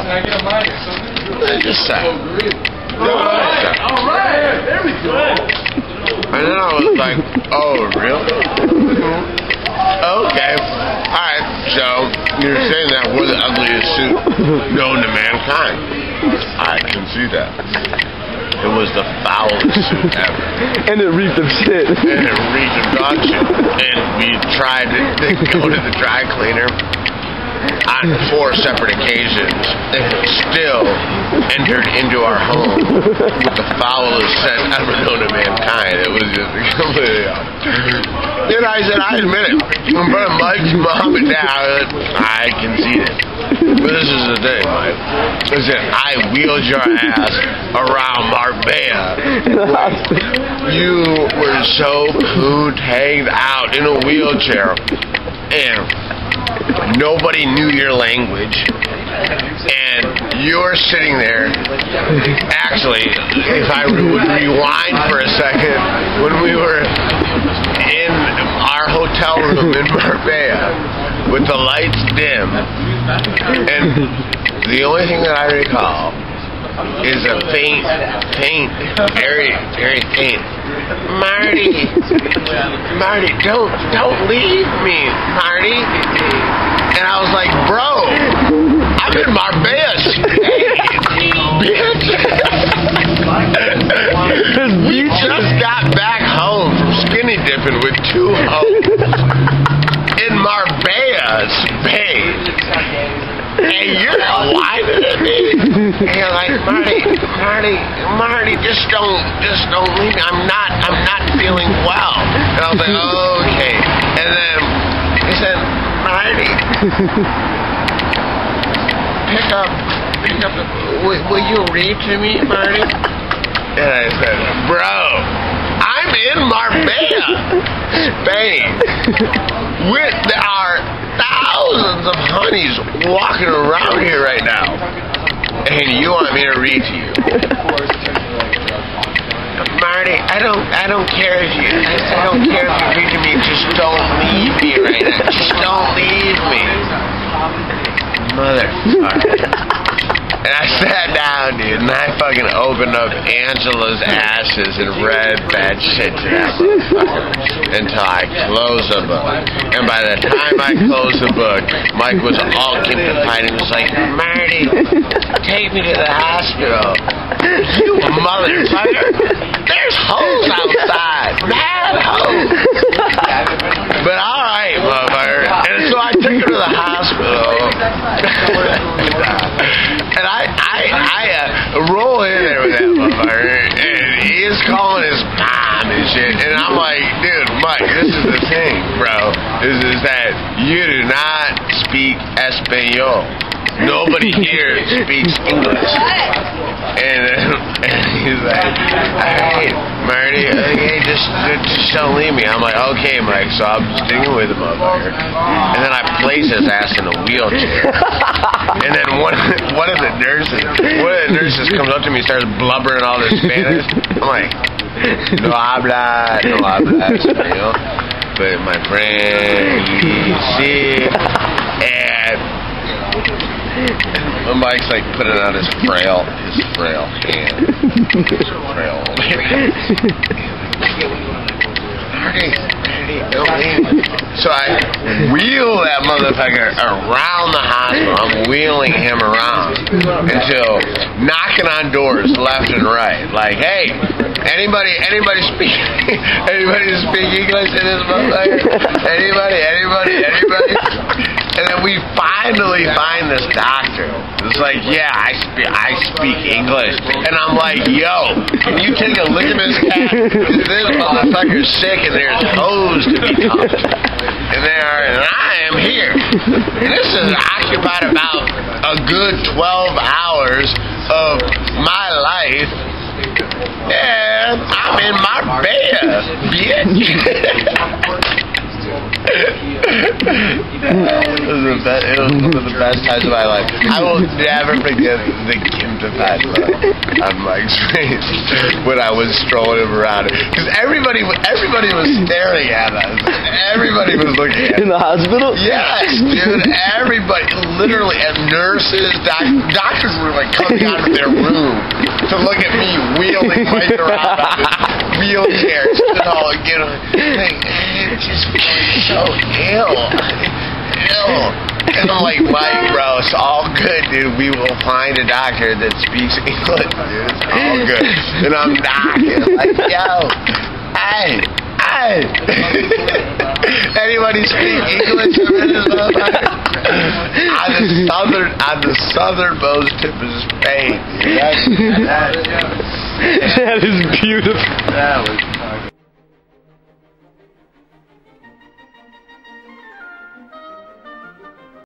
Just a sec. Alright, there we go. And then I was like, oh, really? Okay. Alright, so you're saying that we're the ugliest suit known to mankind. I can see that. It was the foulest suit ever. And it reeked of shit. And it reeked of dog shit. And we tried to go to the dry cleaner on 4 separate occasions, and it still entered into our home with the foulest scent ever known to mankind. It was just completely off. Then I said, I admit it. In front of Mike's mom and dad, I concede it. But this is the thing, Mike. Listen, I wheeled your ass around Marbella. You were so poo-tagged out in a wheelchair, and nobody knew your language, and you're sitting there. Actually, if I would rewind for a second, when we were in our hotel room in Marbella with the lights dim, and the only thing that I recall is a faint, very faint, Marty, don't leave me, Marty. And I was like, bro, I'm in Marbella, bitch. We just got back home from skinny dipping with 2 hoes in Marbella, Spain. And you're whining at me. And you're like, Marty, just don't leave me. I'm not feeling well. And I was like, okay. And then he said, Marty, pick up will you read to me, Marty? And I said, bro, I'm in Marbella, Spain, with our thousands of honeys walking around here right now, and you want me to read to you? Marty, I don't care if you read to me. Just don't leave me right now. Just don't leave me, motherfucker. And I sat down, dude, and I fucking opened up Angela's ashes and read that shit to that motherfucker until I closed the book. And by the time I closed the book, Mike was all kinkified and was like, Marty, take me to the hospital. You motherfucker. There's hoes outside. Mad hoes. But alright, motherfucker. And so I took him to the hospital. And I roll in there with that motherfucker, and he is calling his mom and shit, and I'm like, dude, Mike, this is the thing, bro, is that you do not speak Espanol. Nobody here speaks English. And he's like, alright, Marty, okay, just don't leave me. I'm like, okay, Mike, so I'm sticking with the motherfucker. And then I place his ass in a wheelchair. And then one of the nurses comes up to me and starts blubbering all this Spanish. I'm like, no habla español. But my friend, sí. And Mike's like putting out his frail hand. Marty, don't leave. So I wheel that motherfucker around the hospital. I'm wheeling him around until knocking on doors left and right. Like, hey, anybody speak English in this motherfucker? Anybody? And then we finally find this doctor. It's like, yeah, I speak English. And I'm like, yo, can you take a litmus test? This motherfucker's sick and there's hoes to be touched. And I am here. And this has occupied about a good 12 hours of my life. And I'm in my bed, bitch. It was one of the best times of my life. I will never forget the gimtified look on Mike's face when I was strolling him around. Because everybody was staring at us. Everybody was looking at us. In the hospital? Yes, dude. Everybody, literally, and nurses, doctors were like coming out of their room to look at me wheeling Mike around on this wheelchair. It's just feeling so ill. And I'm like, Mike, bro, it's all good, dude. We will find a doctor that speaks English, dude. It's all good. And I'm knocking, like, yo, hey. Anybody speak English in this motherfucker? On the southernmost tip of Spain, dude. That is beautiful. That was